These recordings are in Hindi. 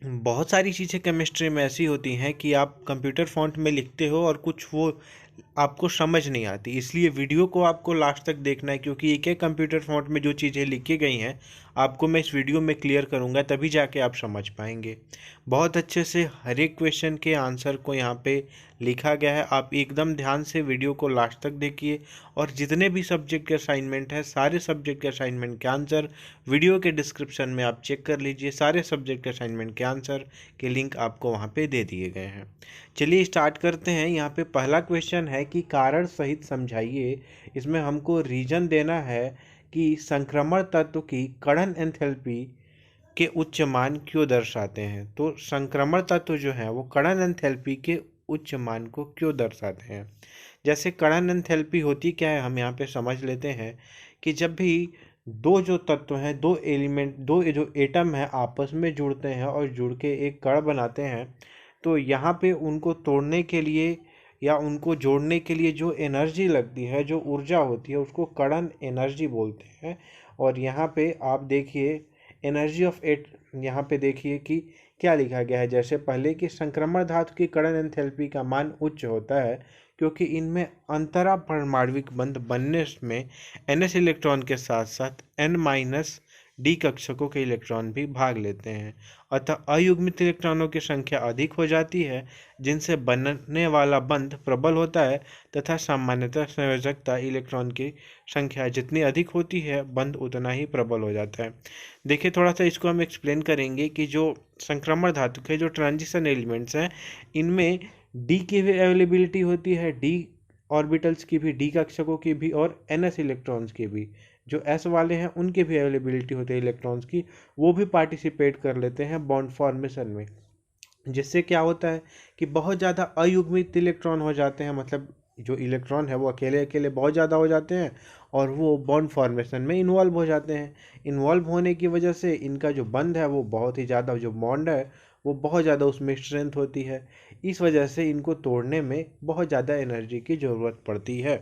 बहुत सारी चीज़ें केमिस्ट्री में ऐसी होती हैं कि आप कंप्यूटर फॉन्ट में लिखते हो और कुछ वो आपको समझ नहीं आती, इसलिए वीडियो को आपको लास्ट तक देखना है, क्योंकि एक एक कंप्यूटर फॉन्ट में जो चीज़ें लिखी गई हैं आपको मैं इस वीडियो में क्लियर करूंगा, तभी जाके आप समझ पाएंगे। बहुत अच्छे से हर एक क्वेश्चन के आंसर को यहाँ पे लिखा गया है, आप एकदम ध्यान से वीडियो को लास्ट तक देखिए। और जितने भी सब्जेक्ट के असाइनमेंट है, सारे सब्जेक्ट के असाइनमेंट के आंसर वीडियो के डिस्क्रिप्शन में आप चेक कर लीजिए, सारे सब्जेक्ट के असाइनमेंट के आंसर के लिंक आपको वहाँ पे दे दिए गए हैं। चलिए स्टार्ट करते हैं। यहाँ पे पहला क्वेश्चन है कि कारण सहित समझाइए। इसमें हमको रीजन देना है कि संक्रमण तत्व की कणन एंथैल्पी के उच्च मान क्यों दर्शाते हैं। तो संक्रमण तत्व जो है वो कणन एंथैल्पी के उच्च मान को क्यों दर्शाते हैं। जैसे कणन एंथैल्पी होती क्या है, हम यहाँ पे समझ लेते हैं कि जब भी दो जो तत्व हैं, दो एलिमेंट, दो जो एटम है आपस में जुड़ते हैं और जुड़ के एक कण बनाते हैं, तो यहाँ पे उनको तोड़ने के लिए या उनको जोड़ने के लिए जो एनर्जी लगती है, जो ऊर्जा होती है, उसको कणन एनर्जी बोलते हैं। और यहाँ पे आप देखिए एनर्जी ऑफ एट, यहाँ पे देखिए कि क्या लिखा गया है। जैसे पहले कि संक्रमण धातु की कणन एंथैल्पी का मान उच्च होता है क्योंकि इनमें अंतरा परमाणविक बंध बनने में ns इलेक्ट्रॉन के साथ साथ n-d कक्षकों के इलेक्ट्रॉन भी भाग लेते हैं। अतः अयुग्मित इलेक्ट्रॉनों की संख्या अधिक हो जाती है जिनसे बनने वाला बंध प्रबल होता है, तथा सामान्यतः संयोजकता इलेक्ट्रॉन की संख्या जितनी अधिक होती है बंध उतना ही प्रबल हो जाता है। देखिए थोड़ा सा इसको हम एक्सप्लेन करेंगे कि जो संक्रमण धातु के जो ट्रांजिशन एलिमेंट्स हैं, इनमें डी की भी अवेलेबिलिटी होती है, डी ऑर्बिटल्स की भी, डी कक्षकों की भी, और ns इलेक्ट्रॉन्स की भी। जो s वाले हैं उनकी भी अवेलेबिलिटी होती है इलेक्ट्रॉन्स की, वो भी पार्टिसिपेट कर लेते हैं बॉन्ड फॉर्मेशन में। जिससे क्या होता है कि बहुत ज़्यादा अयुग्मित इलेक्ट्रॉन हो जाते हैं, मतलब जो इलेक्ट्रॉन है वो अकेले अकेले बहुत ज़्यादा हो जाते हैं और वो बॉन्ड फॉर्मेशन में इन्वॉल्व हो जाते हैं। इन्वॉल्व होने की वजह से इनका जो बंध है वो बहुत ही ज़्यादा, जो बॉन्ड है वो बहुत ज़्यादा उसमें स्ट्रेंथ होती है। इस वजह से इनको तोड़ने में बहुत ज़्यादा एनर्जी की ज़रूरत पड़ती है।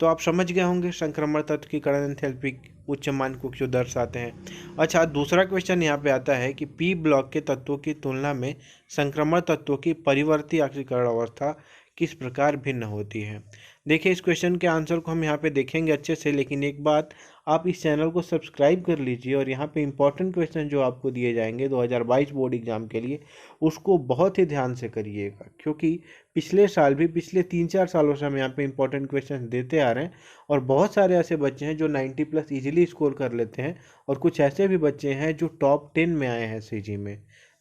तो आप समझ गए होंगे संक्रमण तत्व की कणन एंथैल्पी उच्च मान को क्यों दर्शाते हैं। अच्छा, दूसरा क्वेश्चन यहाँ पे आता है कि पी ब्लॉक के तत्वों की तुलना में संक्रमण तत्वों की परिवर्ती ऑक्सीकरण अवस्था किस प्रकार भिन्न होती है। देखिए इस क्वेश्चन के आंसर को हम यहाँ पे देखेंगे अच्छे से, लेकिन एक बात, आप इस चैनल को सब्सक्राइब कर लीजिए और यहाँ पे इंपॉर्टेंट क्वेश्चन जो आपको दिए जाएंगे 2022 बोर्ड एग्जाम के लिए, उसको बहुत ही ध्यान से करिएगा, क्योंकि पिछले साल भी, पिछले 3-4 सालों से हम यहाँ पे इंपॉर्टेंट क्वेश्चन देते आ रहे हैं और बहुत सारे ऐसे बच्चे हैं जो 90+ इजीली स्कोर कर लेते हैं और कुछ ऐसे भी बच्चे हैं जो टॉप 10 में आए हैं सीजी में।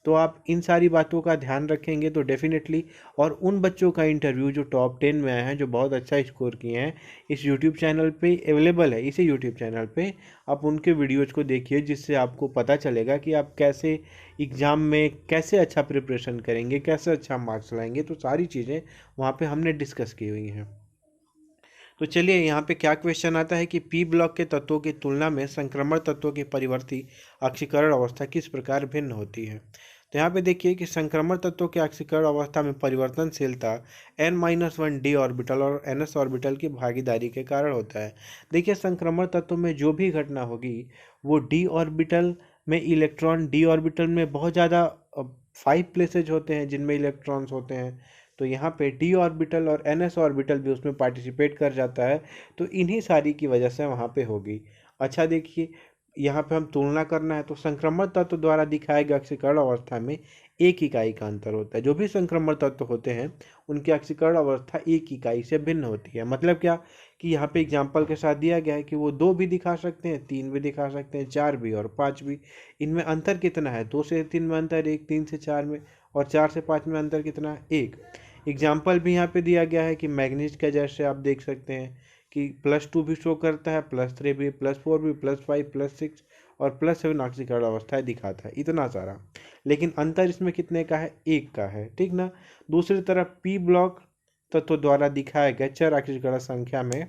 तो आप इन सारी बातों का ध्यान रखेंगे तो डेफिनेटली, और उन बच्चों का इंटरव्यू जो टॉप 10 में आए हैं, जो बहुत अच्छा स्कोर किए हैं, इस यूट्यूब चैनल पे अवेलेबल है। इसी यूट्यूब चैनल पे आप उनके वीडियोज़ को देखिए, जिससे आपको पता चलेगा कि आप कैसे एग्ज़ाम में कैसे अच्छा प्रिपरेशन करेंगे, कैसे अच्छा मार्क्स लाएंगे। तो सारी चीज़ें वहाँ पे हमने डिस्कस की हुई हैं। तो चलिए यहाँ पे क्या क्वेश्चन आता है कि पी ब्लॉक के तत्वों की तुलना में संक्रमण तत्वों की परिवर्ती ऑक्सीकरण अवस्था किस प्रकार भिन्न होती है। तो यहाँ पे देखिए कि संक्रमण तत्वों की ऑक्सीकरण अवस्था में परिवर्तनशीलता n-1 d ऑर्बिटल और ns ऑर्बिटल की भागीदारी के कारण होता है। देखिए संक्रमण तत्व में जो भी घटना होगी वो d ऑर्बिटल में इलेक्ट्रॉन, d ऑर्बिटल में बहुत ज़्यादा 5 प्लेसेज होते हैं जिनमें इलेक्ट्रॉन्स होते हैं, तो यहाँ पे डी ऑर्बिटल और ns ऑर्बिटल भी उसमें पार्टिसिपेट कर जाता है, तो इन्हीं सारी की वजह से वहाँ पे होगी। अच्छा देखिए यहाँ पे हम तुलना करना है, तो संक्रमण तत्व द्वारा दिखाए गए ऑक्सीकरण अवस्था में एक इकाई का अंतर होता है। जो भी संक्रमण तत्व होते हैं उनकी ऑक्सीकरण अवस्था एक इकाई से भिन्न होती है। मतलब क्या कि यहाँ पे एग्जाम्पल के साथ दिया गया है कि वो 2 भी दिखा सकते हैं, 3 भी दिखा सकते हैं, 4 भी और 5 भी। इनमें अंतर कितना है, 2 से 3 में अंतर 1, 3 से 4 में, और 4 से 5 में अंतर कितना है, 1। एग्जाम्पल भी यहाँ पे दिया गया है कि मैग्नीज का, जैसे आप देख सकते हैं कि +2 भी शो करता है, +3 भी, +4 भी, +5, +6 और +7 ऑक्सीकरण अवस्थाएं दिखाता है, इतना सारा। लेकिन अंतर इसमें कितने का है, 1 का है, ठीक ना। दूसरी तरफ पी ब्लॉक तत्व द्वारा दिखाया गया चर ऑक्सीकरण संख्या में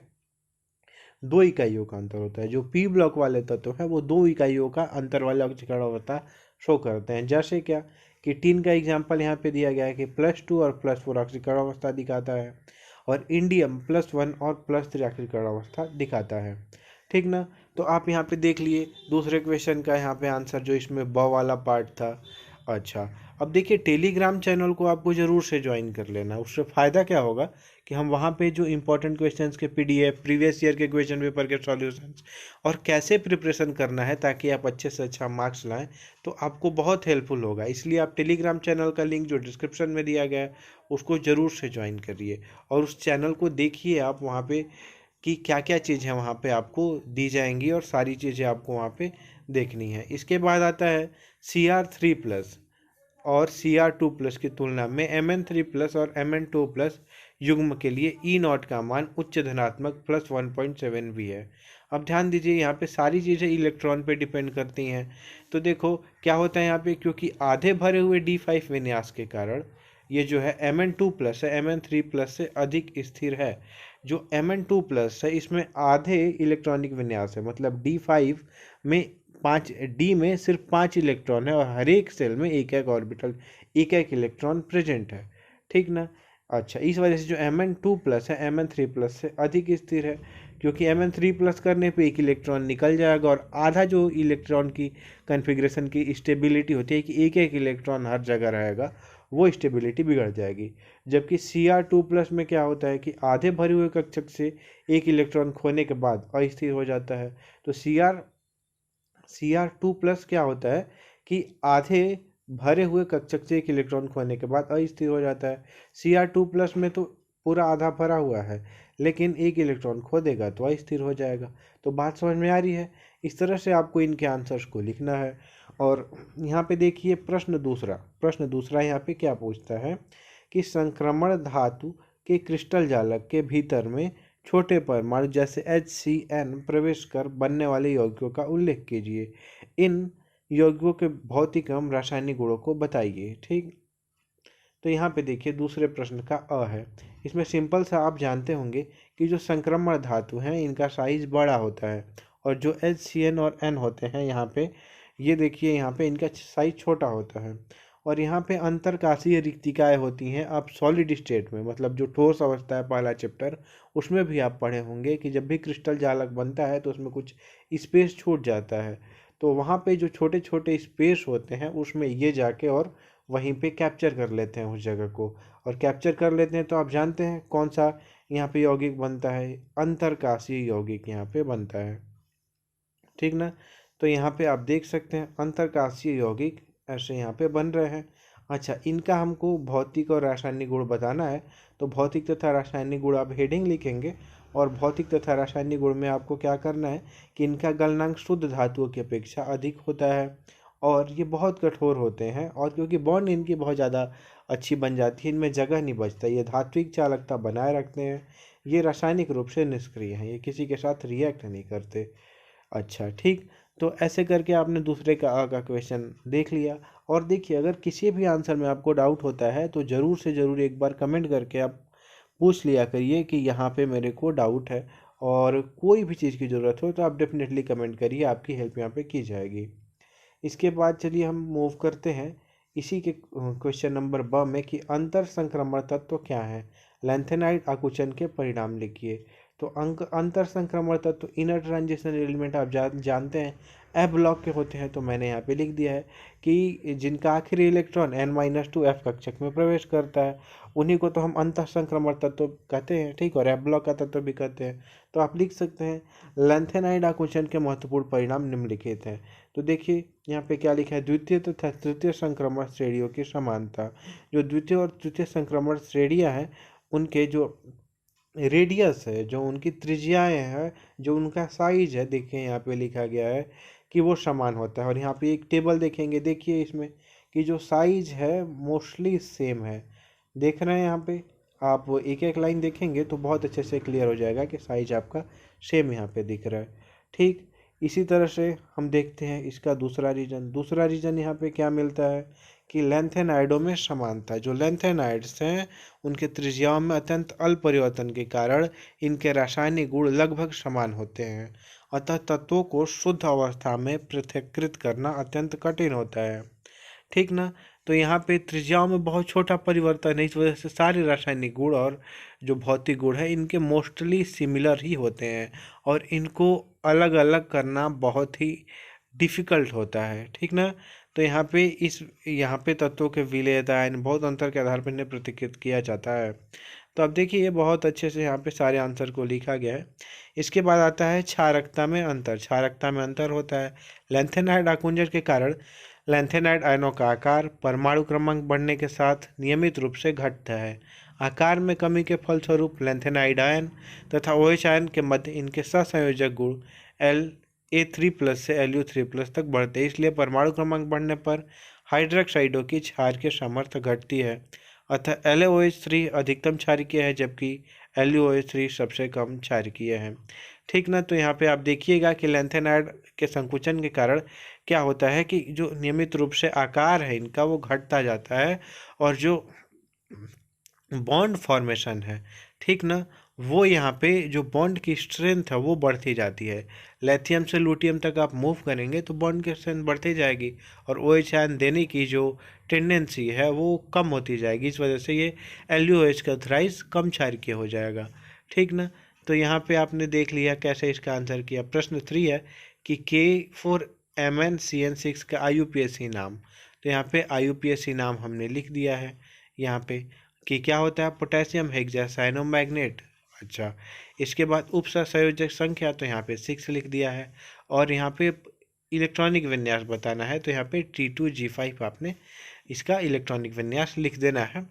2 इकाइयों का अंतर होता है। जो पी ब्लॉक वाले तत्व है वो 2 इकाइयों का अंतर वाले ऑक्सीकरण अवस्था शो करते हैं। जैसे क्या कि टीन का एग्जाम्पल यहाँ पे दिया गया है कि +2 और +4 ऑक्सीकरण अवस्था दिखाता है, और इंडियम +1 और +3 ऑक्सीकरण अवस्था दिखाता है, ठीक ना। तो आप यहाँ पे देख लिए दूसरे क्वेश्चन का यहाँ पे आंसर, जो इसमें ब वाला पार्ट था। अच्छा, अब देखिए टेलीग्राम चैनल को आपको ज़रूर से ज्वाइन कर लेना। उससे फ़ायदा क्या होगा कि हम वहाँ पे जो इम्पोर्टेंट क्वेश्चंस के पीडीएफ, प्रीवियस ईयर के क्वेश्चन पेपर के सॉल्यूशंस और कैसे प्रिपरेशन करना है ताकि आप अच्छे से अच्छा मार्क्स लाएं, तो आपको बहुत हेल्पफुल होगा। इसलिए आप टेलीग्राम चैनल का लिंक जो डिस्क्रिप्शन में दिया गया है उसको ज़रूर से ज्वाइन करिए और उस चैनल को देखिए आप वहाँ पे कि क्या क्या चीज़ है वहाँ पे आपको दी जाएंगी और सारी चीज़ें आपको वहाँ पे देखनी है। इसके बाद आता है CR3+ और CR2+ की तुलना में Mn3+ और Mn2+ युग्म के लिए E0 का मान उच्च धनात्मक +1.7 भी है। अब ध्यान दीजिए यहाँ पे सारी चीज़ें इलेक्ट्रॉन पे डिपेंड करती हैं। तो देखो क्या होता है यहाँ पे, क्योंकि आधे भरे हुए D5 विन्यास के कारण ये जो है Mn2+ है Mn3+ से अधिक स्थिर है। जो Mn2+ है इसमें आधे इलेक्ट्रॉनिक विन्यास है, मतलब D5 में 5, डी में सिर्फ 5 इलेक्ट्रॉन है और हर एक सेल में एक एक ऑर्बिटल, एक एक इलेक्ट्रॉन प्रेजेंट है। ठीक ना। अच्छा, इस वजह से जो Mn2+ है Mn3+ से अधिक स्थिर है, क्योंकि Mn3+ करने पे एक इलेक्ट्रॉन निकल जाएगा और आधा जो इलेक्ट्रॉन की कन्फिग्रेशन की स्टेबिलिटी होती है कि एक एक इलेक्ट्रॉन हर जगह रहेगा, वो स्टेबिलिटी बिगड़ जाएगी। जबकि CR2+ में क्या होता है कि आधे भरे हुए कक्षक से एक इलेक्ट्रॉन खोने के बाद अस्थिर हो जाता है। तो CR2+ क्या होता है कि आधे भरे हुए कक्षक से एक इलेक्ट्रॉन खोने के बाद अस्थिर हो जाता है। CR2+ में तो पूरा आधा भरा हुआ है, लेकिन एक इलेक्ट्रॉन खो देगा तो अस्थिर हो जाएगा। तो बात समझ में आ रही है। इस तरह से आपको इनके आंसर्स को लिखना है। और यहाँ पे देखिए प्रश्न दूसरा यहाँ पे क्या पूछता है कि संक्रमण धातु के क्रिस्टल जालक के भीतर में छोटे परमाणु जैसे HCN प्रवेश कर बनने वाले यौगिकों का उल्लेख कीजिए। इन यौगिकों के भौतिक एवं रासायनिक गुणों को बताइए। ठीक, तो यहाँ पे देखिए दूसरे प्रश्न का अ है। इसमें सिंपल सा आप जानते होंगे कि जो संक्रमण धातु हैं इनका साइज बड़ा होता है और जो HCN और N होते हैं यहाँ पे, ये देखिए यहाँ पे इनका साइज छोटा होता है। और यहाँ पे अंतरकाशीय रिक्तिकाएँ होती हैं। आप सॉलिड स्टेट में, मतलब जो ठोस अवस्था है पहला चैप्टर, उसमें भी आप पढ़े होंगे कि जब भी क्रिस्टल जालक बनता है तो उसमें कुछ स्पेस छूट जाता है। तो वहाँ पे जो छोटे छोटे स्पेस होते हैं उसमें ये जाके और वहीं पे कैप्चर कर लेते हैं उस जगह को, और कैप्चर कर लेते हैं तो आप जानते हैं कौन सा यहाँ पे यौगिक बनता है, अंतरकाशीय यौगिक यहाँ पे बनता है। ठीक ना। तो यहाँ पे आप देख सकते हैं अंतरकाशीय यौगिक ऐसे यहाँ पे बन रहे हैं। अच्छा, इनका हमको भौतिक और रासायनिक गुण बताना है। तो भौतिक तथा रासायनिक गुण आप हेडिंग लिखेंगे और भौतिक तथा रासायनिक गुण में आपको क्या करना है कि इनका गलनांक शुद्ध धातुओं की अपेक्षा अधिक होता है और ये बहुत कठोर होते हैं, और क्योंकि बॉन्ड इनकी बहुत ज़्यादा अच्छी बन जाती है, इनमें जगह नहीं बचता, ये धात्विक चालकता बनाए रखते हैं। ये रासायनिक रूप से निष्क्रिय हैं, ये किसी के साथ रिएक्ट नहीं करते। अच्छा ठीक, तो ऐसे करके आपने दूसरे का आ का क्वेश्चन देख लिया। और देखिए अगर किसी भी आंसर में आपको डाउट होता है तो ज़रूर से ज़रूर एक बार कमेंट करके आप पूछ लिया करिए कि यहाँ पे मेरे को डाउट है, और कोई भी चीज़ की ज़रूरत हो तो आप डेफिनेटली कमेंट करिए, आपकी हेल्प यहाँ पे की जाएगी। इसके बाद चलिए हम मूव करते हैं इसी के क्वेश्चन नंबर ब में कि अंतर संक्रमण तत्व क्या है। लैंथेनाइड आकुचन के परिणाम लिखिए। तो अंक अंतर संक्रमण तत्व इनर ट्रांजिशन एलिमेंट आप जानते हैं एफ ब्लॉक के होते हैं। तो मैंने यहाँ पे लिख दिया है कि जिनका आखिरी इलेक्ट्रॉन N-2 F कक्षक में प्रवेश करता है उन्हीं को तो हम अंतर संक्रमण तत्व कहते हैं। ठीक, और एफ ब्लॉक का तत्व भी कहते हैं। तो आप लिख सकते हैं लैंथेनाइड आकुचन के महत्वपूर्ण परिणाम निम्नलिखित हैं। तो देखिए यहाँ पे क्या लिखा है, द्वितीय तथा तृतीय संक्रमण श्रेणियों की समानता। जो द्वितीय और तृतीय संक्रमण श्रेणियाँ हैं उनके जो रेडियस है, जो उनकी त्रिज्याएँ हैं, जो उनका साइज है, देखिए यहाँ पे लिखा गया है कि वो समान होता है। और यहाँ पे एक टेबल देखेंगे, देखिए इसमें कि जो साइज है मोस्टली सेम है। देख रहे हैं यहाँ पे आप एक एक लाइन देखेंगे तो बहुत अच्छे से क्लियर हो जाएगा कि साइज आपका सेम यहाँ पे दिख रहा है। ठीक, इसी तरह से हम देखते हैं इसका दूसरा रीजन यहाँ पे क्या मिलता है कि लैंथेनाइडों में समानता। जो लैंथेनाइड्स हैं उनके त्रिज्याओं में अत्यंत अल्प परिवर्तन के कारण इनके रासायनिक गुण लगभग समान होते हैं, अतः तत्वों को शुद्ध अवस्था में पृथक्कृत करना अत्यंत कठिन होता है। ठीक ना। तो यहाँ पे त्रिज्याओं में बहुत छोटा परिवर्तन है, इस वजह से सारे रासायनिक गुण और जो भौतिक गुण है इनके मोस्टली सिमिलर ही होते हैं और इनको अलग अलग करना बहुत ही डिफ़िकल्ट होता है। ठीक ना। तो यहाँ पे तत्वों के विलेयत आयन बहुत अंतर के आधार पर इन्हें पृथक्कृत किया जाता है। तो अब देखिए ये बहुत अच्छे से यहाँ पे सारे आंसर को लिखा गया है। इसके बाद आता है क्षारकता में अंतर। क्षारकता में अंतर होता है लैंथेनाइड आकुंजन के कारण लैंथेनाइड आयनों का आकार परमाणु क्रमांक बढ़ने के साथ नियमित रूप से घटता है। आकार में कमी के फलस्वरूप लैंथेनाइड आयन तथा OH आयन के मध्य इनके सहसंयोजक गुण La3+ से Lu3+ तक बढ़ते हैं। इसलिए परमाणु क्रमांक बढ़ने पर हाइड्रोक्साइडों की क्षारकीय सामर्थ्य घटती है। अतः LaOH3 अधिकतम क्षारकीय है जबकि LuOH3 सबसे कम क्षारकीय है। ठीक ना। तो यहाँ पे आप देखिएगा कि लैंथेनाइड के संकुचन के कारण क्या होता है कि जो नियमित रूप से आकार है इनका वो घटता जाता है और जो बॉन्ड फॉर्मेशन है, ठीक ना, वो यहाँ पे जो बॉन्ड की स्ट्रेंथ है वो बढ़ती जाती है। लिथियम से लूटियम तक आप मूव करेंगे तो बॉन्ड की स्ट्रेंथ बढ़ती जाएगी और OH आयन देने की जो टेंडेंसी है वो कम होती जाएगी। इस वजह से ये LuOH का थ्राइस कम क्षारकीय हो जाएगा। ठीक ना। तो यहाँ पे आपने देख लिया कैसे इसका आंसर किया। प्रश्न 3 है कि K4MnCN6 का IUPAC नाम। तो यहाँ पे IUPAC नाम हमने लिख दिया है यहाँ पे कि क्या होता है पोटेशियम हेक्सासाइनोमैग्नेट। अच्छा, इसके बाद उपसंयोजक संख्या तो यहाँ पे 6 लिख दिया है और यहाँ पे इलेक्ट्रॉनिक विन्यास बताना है तो यहाँ पे T2G5 आपने इसका इलेक्ट्रॉनिक विन्यास लिख देना है।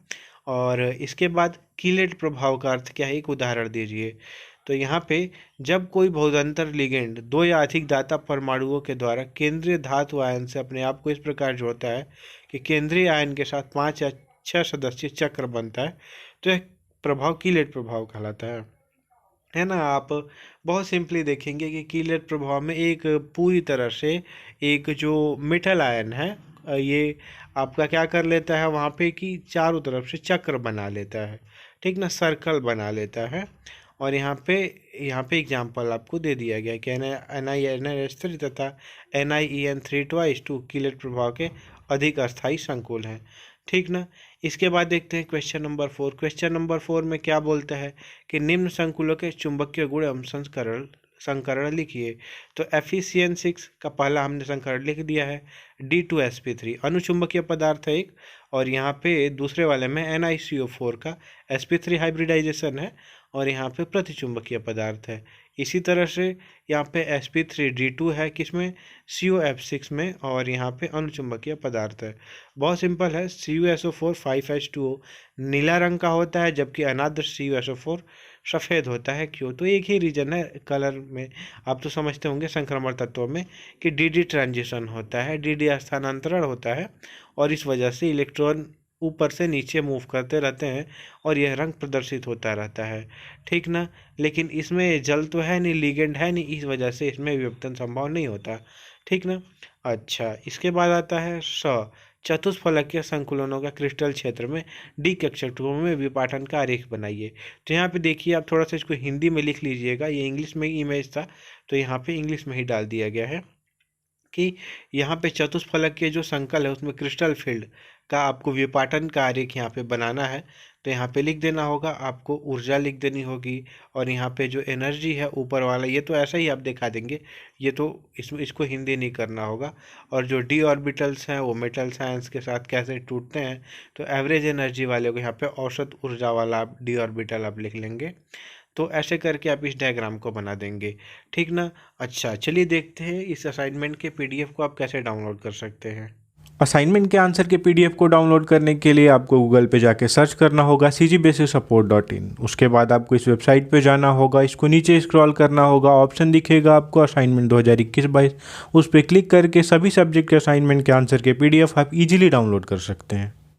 और इसके बाद कीलेट प्रभाव का अर्थ क्या है, एक उदाहरण दीजिए। तो यहाँ पे जब कोई बहुधंतर लिगेंड 2 या अधिक दाता परमाणुओं के द्वारा केंद्रीय धातु आयन से अपने आप को इस प्रकार जोड़ता है कि केंद्रीय आयन के साथ 5 या 6 सदस्यीय चक्र बनता है तो यह प्रभाव कीलेट प्रभाव कहलाता है ना। आप बहुत सिंपली देखेंगे कि कीलेट प्रभाव में एक पूरी तरह से एक जो मेटल आयन है ये आपका क्या कर लेता है वहाँ पे कि चारों तरफ से चक्र बना लेता है, ठीक ना, सर्कल बना लेता है। और यहाँ पे एग्जाम्पल आपको दे दिया गया कि NiNS3 तथा NiEN3 2 कीलेट प्रभाव के अधिक अस्थायी संकुल हैं। ठीक ना। इसके बाद देखते हैं क्वेश्चन नंबर 4। क्वेश्चन नंबर 4 में क्या बोलता है कि निम्न संकुलों के चुंबकीय गुण एवं संकरण लिखिए। तो FeCN6 का पहला हमने संकरण लिख दिया है D2sp3 अनुचुंबकीय पदार्थ है एक, और यहाँ पे दूसरे वाले में NiCO4 का sp3 हाइब्रिडाइजेशन है और यहाँ पे प्रतिचुंबकीय पदार्थ है। इसी तरह से यहाँ पे sp3D2 है किसमें, COF6 में, और यहाँ पे अनुचुंबकीय पदार्थ है। बहुत सिंपल है, CuSO4 5H2O नीला रंग का होता है जबकि अनादृश CuSO4 सफ़ेद होता है। क्यों, तो एक ही रीजन है कलर में। आप तो समझते होंगे संक्रमण तत्वों में कि DD ट्रांजिशन होता है, DD स्थानांतरण होता है और इस वजह से इलेक्ट्रॉन ऊपर से नीचे मूव करते रहते हैं और यह रंग प्रदर्शित होता रहता है। ठीक ना। लेकिन इसमें जल तो है नहीं, लिगेंड है नहीं, इस वजह से इसमें विवर्तन संभव नहीं होता। ठीक ना। अच्छा, इसके बाद आता है चतुष्फलकीय संकुलनों का क्रिस्टल क्षेत्र में डी कक्षकों में विपाटन का आरेख बनाइए। तो यहाँ पे देखिए आप थोड़ा सा इसको हिंदी में लिख लीजिएगा, ये इंग्लिश में इमेज था तो यहाँ पे इंग्लिश में ही डाल दिया गया है कि यहाँ पे चतुष्फलकीय जो संकल है उसमें क्रिस्टल फील्ड का आपको विपाटन का आरेख यहाँ पे बनाना है। तो यहाँ पे लिख देना होगा, आपको ऊर्जा लिख देनी होगी और यहाँ पे जो एनर्जी है ऊपर वाला ये तो ऐसा ही आप दिखा देंगे, ये तो इसको हिंदी नहीं करना होगा। और जो डी ऑर्बिटल्स हैं वो मेटल साइंस के साथ कैसे टूटते हैं तो एवरेज एनर्जी वाले को यहाँ पे औसत ऊर्जा वाला आप डी ऑर्बिटल आप लिख लेंगे। तो ऐसे करके आप इस डायग्राम को बना देंगे। ठीक ना। अच्छा, चलिए देखते हैं इस असाइनमेंट के PDF को आप कैसे डाउनलोड कर सकते हैं। असाइनमेंट के आंसर के PDF को डाउनलोड करने के लिए आपको गूगल पे जाके सर्च करना होगा cgbasicsupport.in। उसके बाद आपको इस वेबसाइट पे जाना होगा, इसको नीचे स्क्रॉल करना होगा, ऑप्शन दिखेगा आपको असाइनमेंट 2021-22, उस पर क्लिक करके सभी सब्जेक्ट के असाइनमेंट के आंसर के PDF आप इजीली डाउनलोड कर सकते हैं।